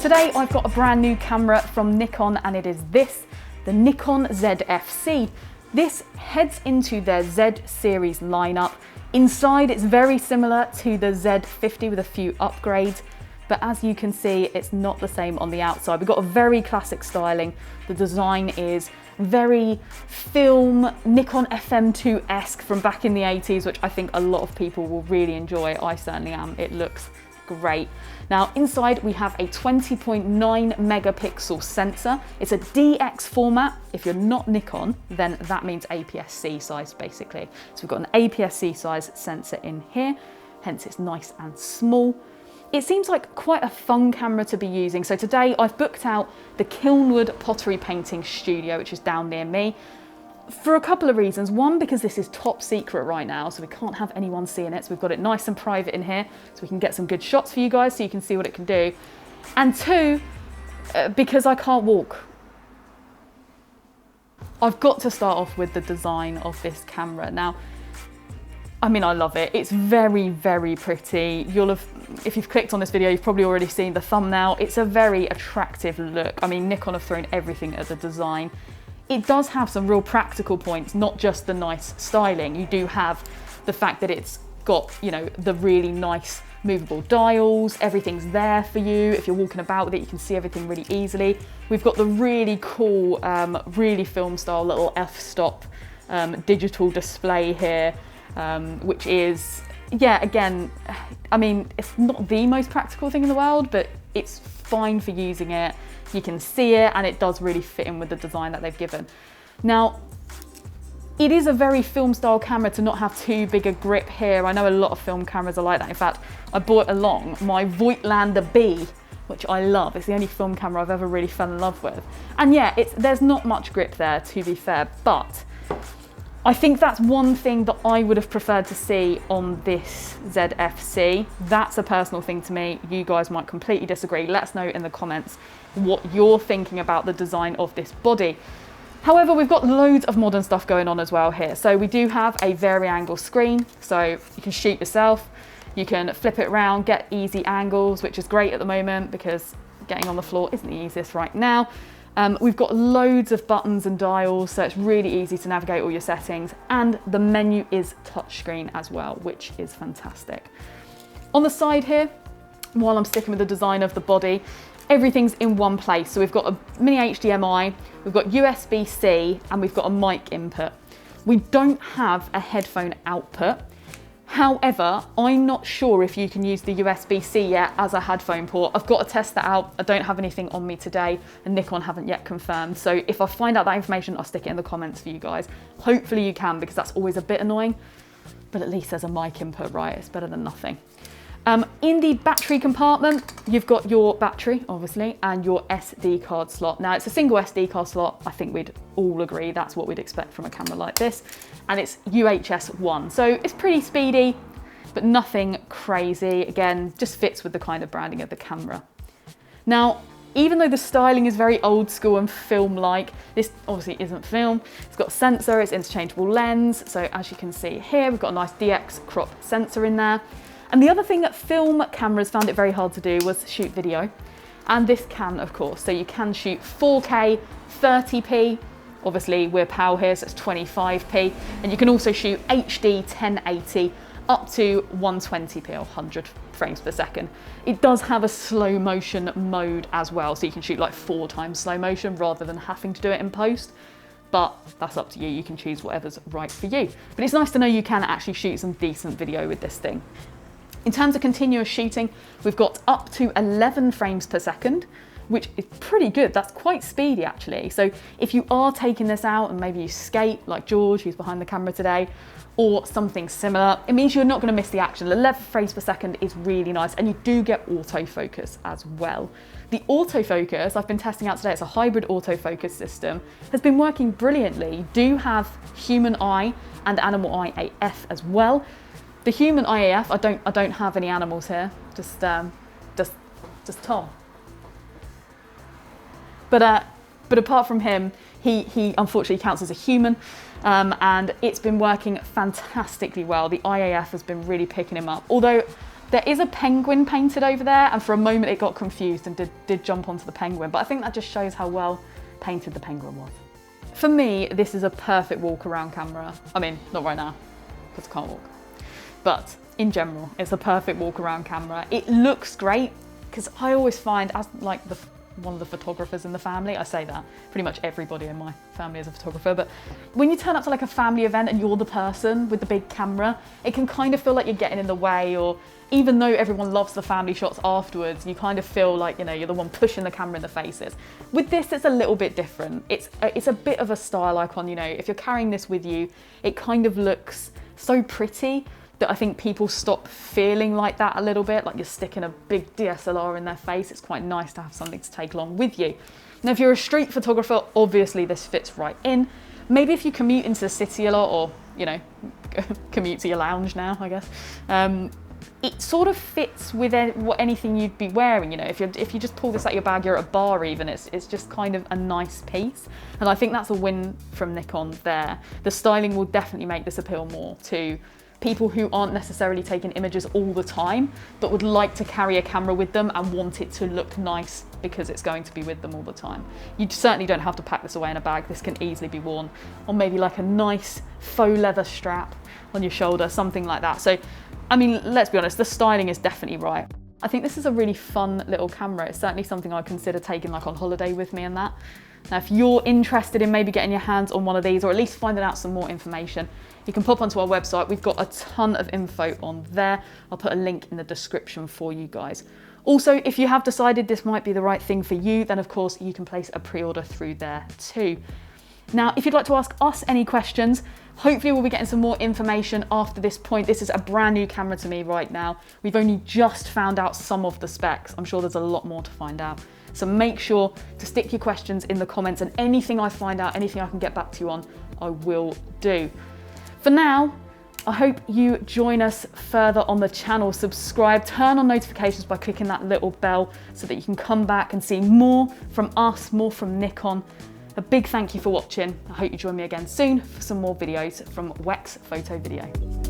Today I've got a brand new camera from Nikon, and it is this, the Nikon Z. This heads into their Z series lineup. Inside it's very similar to the Z50 with a few upgrades, but as you can see, it's not the same on the outside. We've got a very classic styling. The design is very film Nikon FM2-esque from back in the 80s, which I think a lot of people will really enjoy. I certainly am. It looks great. Now inside we have a 20.9 megapixel sensor. It's a DX format. If you're not Nikon, then that means aps-c size basically. So we've got an aps-c size sensor in here, hence it's nice and small. It seems like quite a fun camera to be using. So today I've booked out the Kilnwood pottery painting studio, which is down near me, for a couple of reasons. One, because this is top secret right now, so we can't have anyone seeing it. So we've got it nice and private in here, so we can get some good shots for you guys so you can see what it can do. And two, because I can't walk. I've got to start off with the design of this camera. Now, I mean, I love it. It's very, very pretty. If you've clicked on this video, you've probably already seen the thumbnail. It's a very attractive look. I mean, Nikon have thrown everything at the design. It does have some real practical points, not just the nice styling. You do have the fact that it's got, you know, the really nice movable dials. Everything's there for you. If you're walking about with it, you can see everything really easily. We've got the really cool, really film style little f-stop digital display here. Which is, yeah, again, I mean, it's not the most practical thing in the world, but it's fine for using it. You can see it, and it does really fit in with the design that they've given. Now, it is a very film style camera to not have too big a grip here. I know a lot of film cameras are like that. In fact, I brought along my Voigtlander B, which I love. It's the only film camera I've ever really fell in love with. And yeah, there's not much grip there, to be fair, but I think that's one thing that I would have preferred to see on this ZFC. That's a personal thing to me. You guys might completely disagree. Let us know in the comments what you're thinking about the design of this body. However, we've got loads of modern stuff going on as well here. So we do have a vari-angle screen, so you can shoot yourself. You can flip it around, get easy angles, which is great at the moment because getting on the floor isn't the easiest right now. We've got loads of buttons and dials, so it's really easy to navigate all your settings, and the menu is touchscreen as well, which is fantastic. On the side here, while I'm sticking with the design of the body, everything's in one place. So we've got a mini HDMI, we've got USB-C, and we've got a mic input. We don't have a headphone output. However, I'm not sure if you can use the USB-C yet as a headphone port. I've got to test that out. I don't have anything on me today, and Nikon haven't yet confirmed. So if I find out that information, I'll stick it in the comments for you guys. Hopefully you can, because that's always a bit annoying, but at least there's a mic input, right? It's better than nothing. In the battery compartment, you've got your battery, obviously, and your SD card slot. Now, it's a single SD card slot. I think we'd all agree that's what we'd expect from a camera like this. And it's UHS 1. So it's pretty speedy, but nothing crazy. Again, just fits with the kind of branding of the camera. Now, even though the styling is very old school and film-like, this obviously isn't film. It's got a sensor, it's interchangeable lens. So as you can see here, we've got a nice DX crop sensor in there. And the other thing that film cameras found it very hard to do was shoot video. And this can, of course. So you can shoot 4K, 30p. Obviously, we're PAL here, so it's 25p. And you can also shoot HD 1080 up to 120p or 100 frames per second. It does have a slow motion mode as well. So you can shoot like 4 times slow motion rather than having to do it in post. But that's up to you. You can choose whatever's right for you. But it's nice to know you can actually shoot some decent video with this thing. In terms of continuous shooting, we've got up to 11 frames per second, which is pretty good. That's quite speedy actually. So if you are taking this out and maybe you skate like George, who's behind the camera today, or something similar, it means you're not going to miss the action. 11 frames per second is really nice, and you do get autofocus as well. The autofocus I've been testing out today, it's a hybrid autofocus system, has been working brilliantly. You do have human eye and animal eye AF as well. The human IAF, I don't have any animals here, just Tom. But apart from him, he unfortunately counts as a human, and it's been working fantastically well. The IAF has been really picking him up. Although There is a penguin painted over there, and for a moment it got confused and did jump onto the penguin, but I think that just shows how well painted the penguin was. For me, this is a perfect walk around camera. I mean, not right now, because I can't walk. But in general, it's a perfect walk around camera. It looks great, because I always find, as like one of the photographers in the family, I say that, pretty much everybody in my family is a photographer, but when you turn up to like a family event and you're the person with the big camera, it can kind of feel like you're getting in the way, or even though everyone loves the family shots afterwards, you kind of feel like, you know, you're the one pushing the camera in the faces. With this, it's a little bit different. It's a bit of a style icon, you know, if you're carrying this with you, it kind of looks so pretty that I think people stop feeling like that a little bit, like you're sticking a big DSLR in their face. It's quite nice to have something to take along with you. Now, if you're a street photographer, obviously this fits right in. Maybe if you commute into the city a lot, or, you know, commute to your lounge now, I guess. It sort of fits with anything you'd be wearing, you know, if you just pull this out your bag, you're at a bar even, it's just kind of a nice piece. And I think that's a win from Nikon there. The styling will definitely make this appeal more to people who aren't necessarily taking images all the time, but would like to carry a camera with them and want it to look nice because it's going to be with them all the time. You certainly don't have to pack this away in a bag. This can easily be worn on maybe like a nice faux leather strap on your shoulder, something like that. So, I mean, let's be honest, the styling is definitely right. I think this is a really fun little camera. It's certainly something I'd consider taking like on holiday with me and that. Now, if you're interested in maybe getting your hands on one of these, or at least finding out some more information, you can pop onto our website. We've got a ton of info on there. I'll put a link in the description for you guys. Also, if you have decided this might be the right thing for you, then of course you can place a pre-order through there too. Now, if you'd like to ask us any questions, hopefully we'll be getting some more information after this point. This is a brand new camera to me right now. We've only just found out some of the specs. I'm sure there's a lot more to find out. So make sure to stick your questions in the comments, and anything I find out, anything I can get back to you on, I will do. For now, I hope you join us further on the channel. Subscribe, turn on notifications by clicking that little bell so that you can come back and see more from us, more from Nikon. A big thank you for watching. I hope you join me again soon for some more videos from Wex Photo Video.